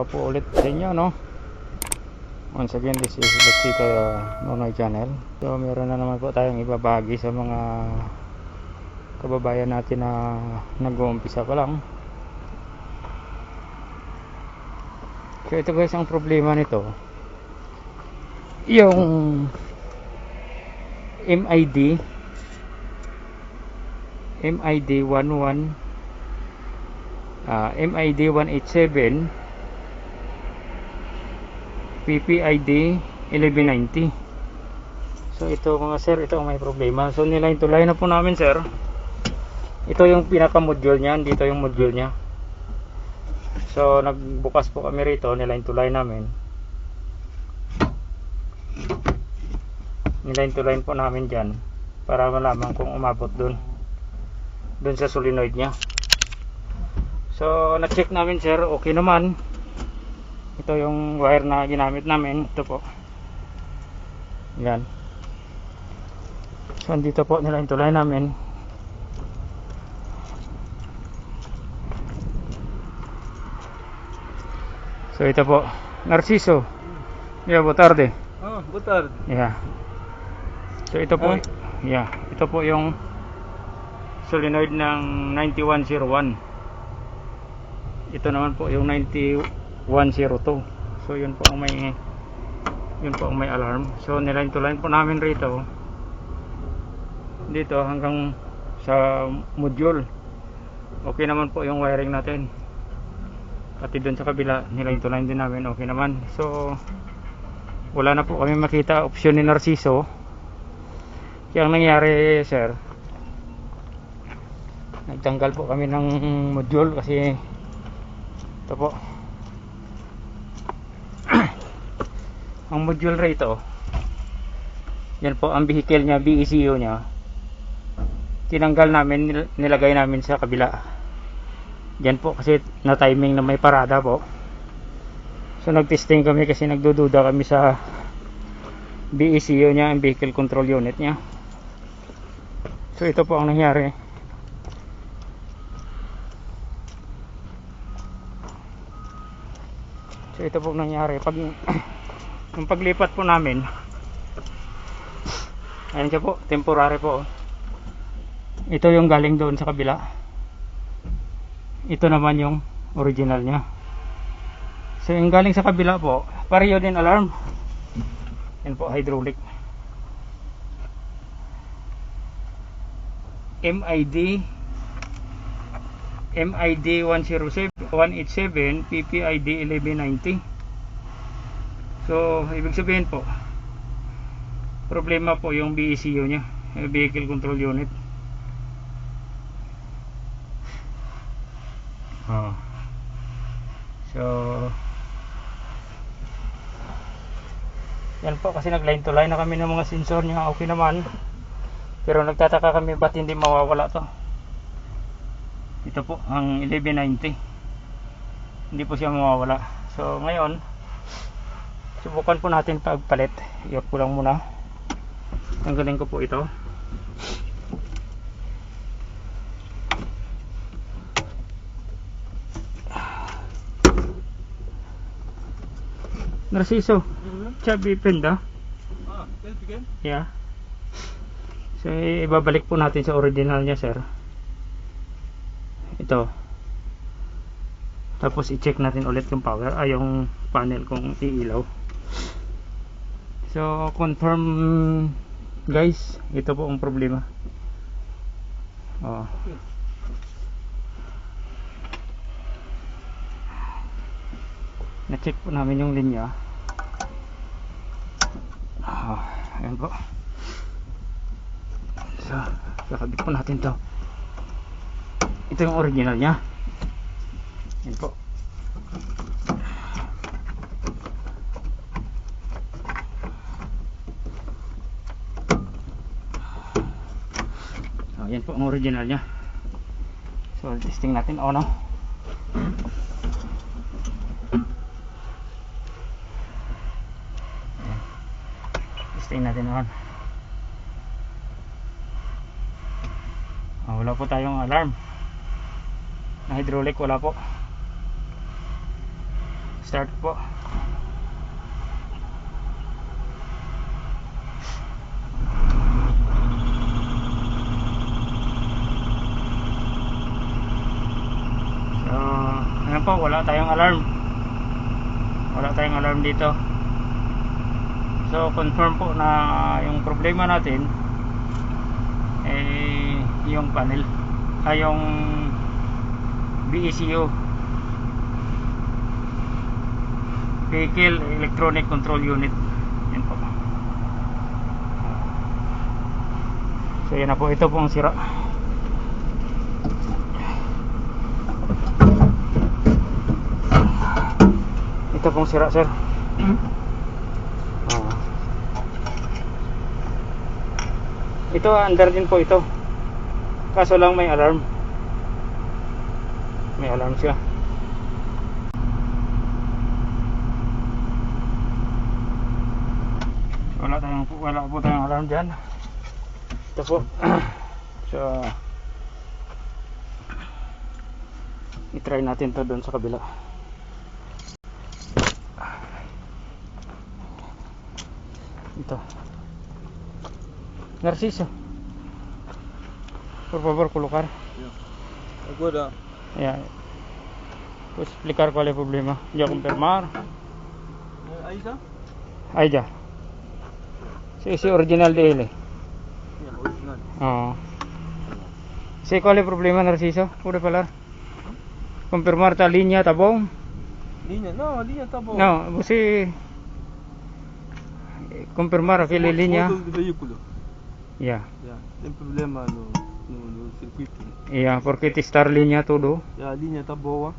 po ulit sa inyo, no? Once again, this is Lexita Nonoy Channel. So meron na naman po tayong ibabagi sa mga kababayan natin na nag-uumpisa pa lang. So ito guys, ang problema nito, yung MID 11 MID 187 PPID 1190. So ito mga sir, ito ang may problema. So niline to line na po namin sir. Ito yung pinaka module niyan, dito yung module nya. So nagbukas po kami rito, niline to line namin. Niline to line po namin dyan para malaman kung umabot dun sa solenoid nya. So na-check namin sir, okay naman. Ito yung wire na ginamit namin, ito po. Yan. So andito po niline to line namin. So ito po, Narciso. Yeah, boa tarde. Oh, boa tarde. Yeah. So ito po, yeah, ito po yung solenoid ng 9101. Ito naman po yung 9102. So yun po ang may alarm. So niline to line po namin rito dito hanggang sa module. Okay naman po yung wiring natin. Pati doon sa kabila niline to line din namin, okay naman. So wala na po kami makita option ni Narciso. Kaya ang nangyari sir, nagtanggal po kami ng module kasi ito po ang module rito, yan po ang vehicle nya, BECU nya, tinanggal namin, nilagay namin sa kabila. Yan po kasi na timing na may parada po. So nagtesting kami kasi nagdududa kami sa BECU nya, ang vehicle control unit nya. So ito po ang nangyari. So ito po nangyari pag yung paglipat po namin. Ayan siya po, temporary po. Ito yung galing doon sa kabila. Ito naman yung original nya. So yung galing sa kabila po, pareho din alarm. Yan po, hydraulic. MID 187 PPID 1190. So ibig sabihin po, problema po yung BECU nya, vehicle control unit. So yan po, kasi nag line to line na kami ng mga sensor nya, okay naman. Pero nagtataka kami ba't hindi mawawala to. Ito po ang 1190, hindi po siya mawawala. So ngayon subukan po natin pagpalit. I-off ko lang muna, tanggalin ko po ito. Narciso, Chubby Penda. Yeah. So ibabalik po natin sa original nya sir. Ito. Tapos i-check natin ulit yung power, yung panel kung iilaw. So confirm guys, ito po ang problema. Na-check po namin yung linya. Ayan po. So kakabit po natin to. Ito yung original nya. Yan po. So yan po ang original nya. So testing natin, no? Testing natin on. Wala po tayong alarm na hydraulic, wala po. Start po. So, ayan po, wala tayong alarm. Wala tayong alarm dito. So, confirm po na yung problema natin eh yung panel ay yung VECU, Vehicle Electronic Control Unit. Yan po. So yan na po, ito po ang sira. Ito pong sira, sir. Ito under din po ito. Kaso lang may alarm. May alarm siya. Wala po tayong alarm diyan. Ito po. So i-try natin to doon sa kabila. Ito. Narciso. Por favor, colocar. Agora. Ya. Pues explicar cuál es el problema. Ya confirmar. Ahí está. Ahí ya. Sí, sí, original de él. Original. Sí, ¿cuál es el problema, Narciso? ¿Puede hablar? Confirmar esta línea, ¿está bom? Línea, no, línea está bom. No, você confirmar aquela linha. Modo do veículo. Ya. Tem problema no circuito. Ya, porque testar linha tudo. A linha está boa,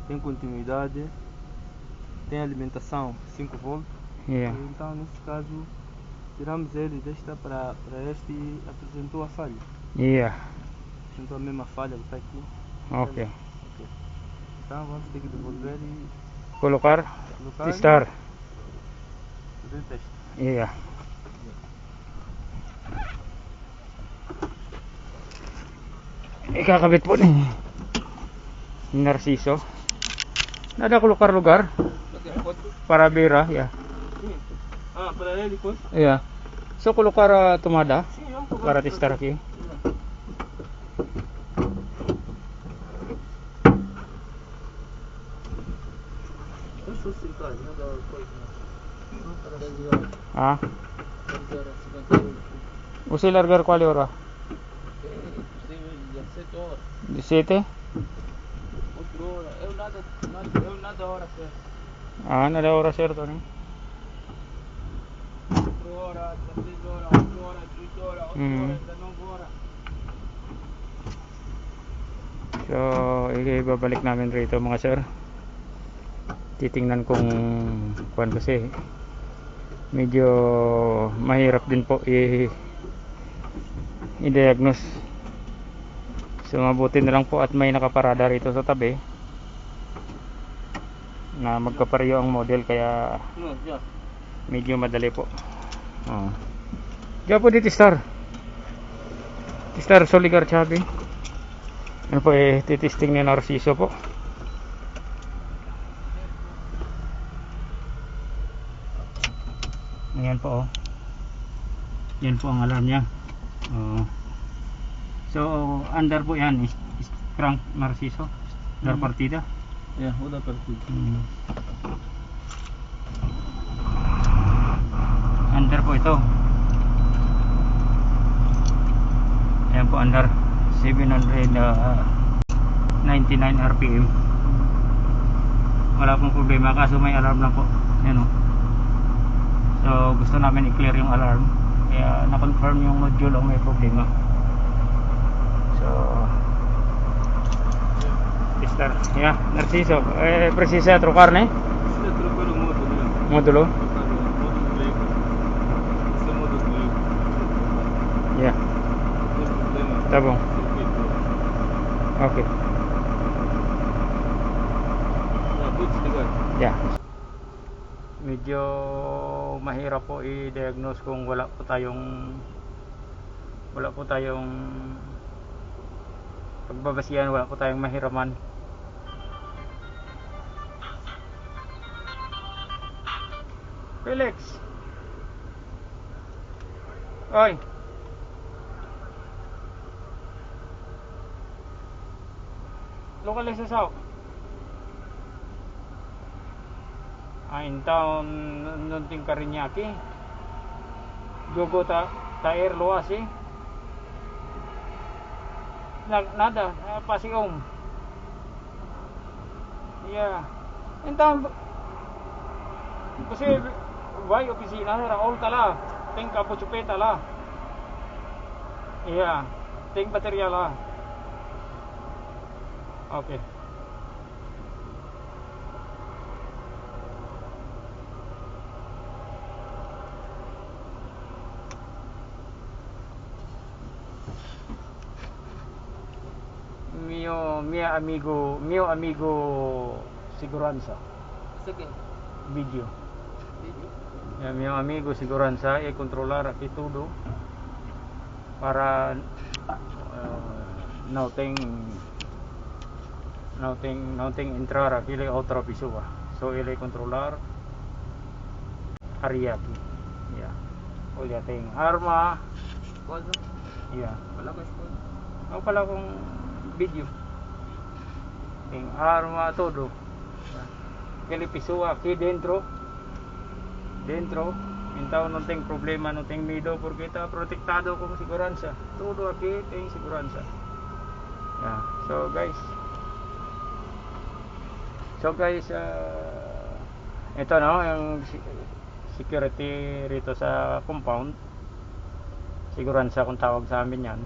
tem continuidade, tem alimentação 5 volts. Ya. Então, nesse caso, tiramos ele desta para este e apresentou a falha. Iya. Apresentou a mesma falha que está aqui. Oke. Então, vamos ter que devolver e Colocar, colocar testar. e fazer teste. Iya. Ikakabit po ni Narciso. Nada colocar lugar para Vera, ya. Ah, para ele depois? Iya. So colocar tomada Sim, vamos colocar. para testar aqui. Eu sou simpático, não dá coisa. Ah. Usted largar cuál hora? 17? Outra hora. Eu nada hora certa. Ah, nada hora certo, né? 4 horas, 16 horas, 8 horas, 18 horas, 8 horas, 19 horas. So, ibabalik namin rito mga sir. Titingnan kung kuan kasi medyo mahirap din po i-diagnose. So mabuti na lang po at may nakaparada rito sa tabi na magkapareho ang model kaya medyo madali po. Diyan po dito testar Soligar Chabi. Ano po titesting ni Narciso po. Ayan po yan po ang alarm nya. So under po yan is crank Narciso dar partida. Ya, udah partida. Under po ito. Ayan po under 799 RPM. Wala pong problema kaso may alarm lang po. Yan o. So gusto namin i-clear yung alarm kaya na-confirm yung module ang may problema. So testar ya Narciso precisa trocar né? Precisa trocar o módulo. Módulo? Trocar o módulo do veículo. Esse é o módulo do veículo. Ya. Não tem problema. Tá bom. Circuito. Okay. Tudo desligado. Ya. Medyo mahirap po i-diagnose kung wala po tayong pagbabasihan, wala po tayong mahiraman. Felix. Oy. Lokalize sa in town nunting Karinyaki. Jogo taer luas eh. Nada, Pasiong. Yeah. In town kasi bay opisina Raul tala. Ting kapuchupeta la. Yeah. Ting baterya la. Okay. Mio amigo seguranza. Sige. Video. Mio amigo seguranza e controlar aqui tudo para não tem entrar aquele outra pessoa. So ele controlar area aqui. Yeah. Olha, tem arma. Kodo? Yeah. Wala ka kodo? Ako pala kung video. Tem arma, todo. Aquele pessoa aqui dentro. Então não tem problema, não tem medo porque está protektado com segurança. Tudo aqui tem segurança. Yeah. So guys, ito no, yung security rito sa compound. Segurança kung tawag sa amin yan.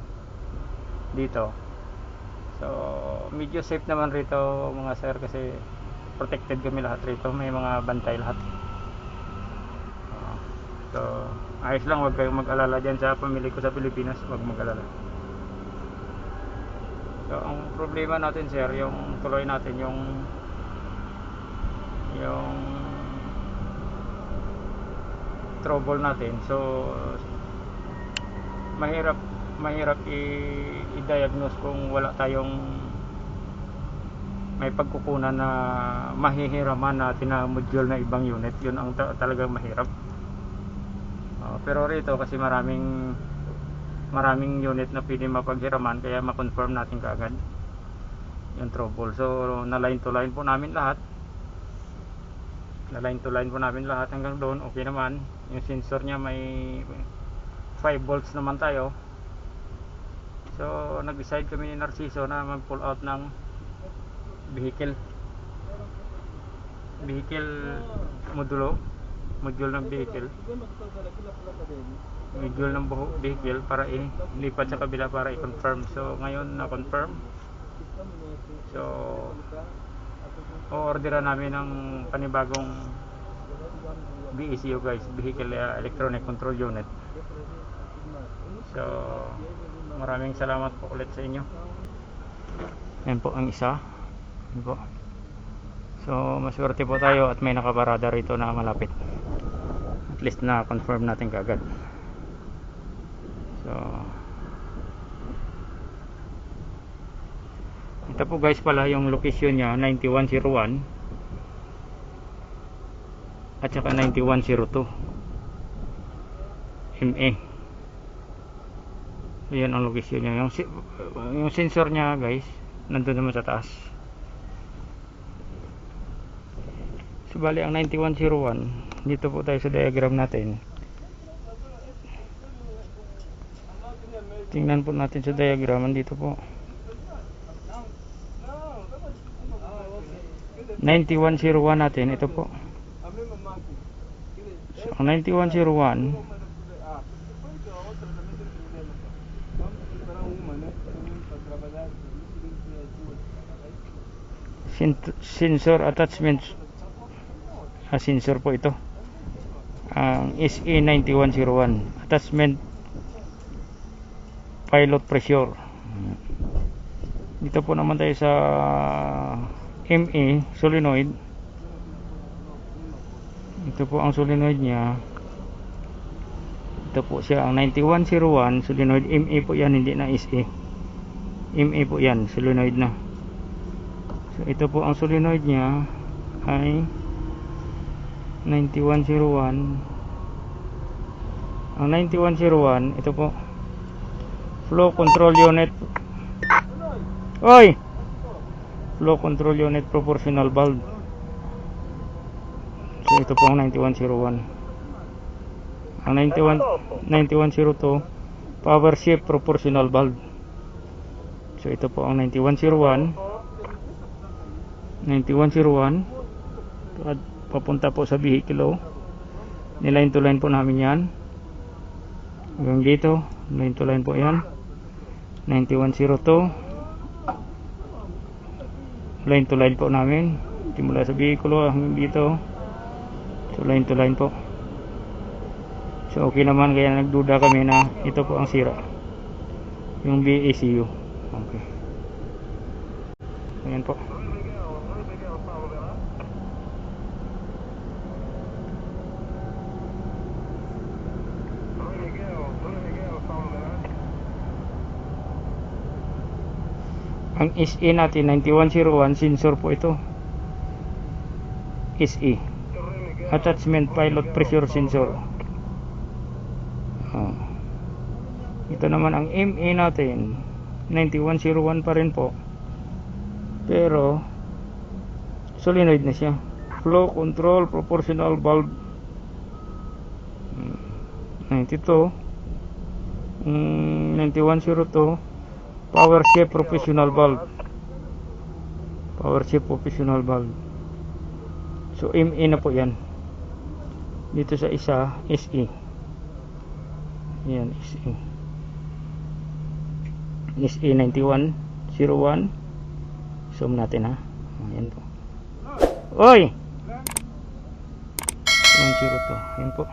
Dito. So, medyo safe naman rito mga sir kasi protected kami lahat rito. May mga bantay lahat. So, ayos lang, huwag kayong mag-alala dyan sa pamilya ko sa Pilipinas. Huwag mag-alala. So, ang problema natin sir, yung tuloy natin yung trouble natin. So, mahirap i-diagnose kung wala tayong may pagkukunan na mahihiraman natin na module na ibang unit. Yun ang talagang mahirap. Pero rito kasi maraming unit na pwede mapaghiraman kaya ma-confirm natin kaagad yung trouble. So na line to line po namin lahat. Hanggang doon okay naman. Yung sensor niya may 5 volts naman tayo. So nag-decide kami ni Narciso na mag-pull out ng vehicle module ng vehicle para ilipat sa kabila para i-confirm. So ngayon na-confirm. So o-orderan namin ng panibagong VECU guys, Vehicle Electronic Control Unit. So maraming salamat po ulit sa inyo. Yan po ang isa. Yan po. So maswerte po tayo at may nakaparada rito na malapit. At least na confirm natin kaagad. So ito po guys pala yung location niya, 9101 at saka 9102 MA. Ayan ang location niya. Yung sensor niya guys nandun naman sa taas. So bali ang 9101, dito po tayo sa diagram natin. Tingnan po natin sa diagram, dito po 9101 natin, ito po. So ang 9101 sensor attachment, sensor po ito, ang SE9101 attachment pilot pressure. Dito po naman tayo sa ME solenoid. Ito po ang solenoid niya. Ito po siya ang 9101 solenoid ME po yan, hindi na SE. ME po yan, solenoid na. So ito po ang solenoid niya ay 9101. Ang 9101, ito po, flow control unit. Oy! Flow control unit proportional valve. So ito po ang 9101. Ang 9102, power shift proportional valve. So ito po ang 9101. 9101. Papunta po sa vehicle. Niline to line po namin yan. Hanggang dito, line to line po yan. 9102. Line to line po namin. Simula sa vehicle hanggang dito. So line to line po. So okay naman, kaya nagduda kami na ito po ang sira. Yung BECU. Okay. Ayan po. Ang SE natin 9101 sensor po ito. SE attachment pilot pressure sensor. Ito naman ang ME natin 9101 pa rin po, pero solenoid na siya. Flow control proportional valve 92. 9102 power shift professional valve. Power shift professional valve. So ME na po yan. Dito sa isa SE. Yan SE. SE 9101. Zoom natin ha. Ayan po. Oy! 102. Ayan po.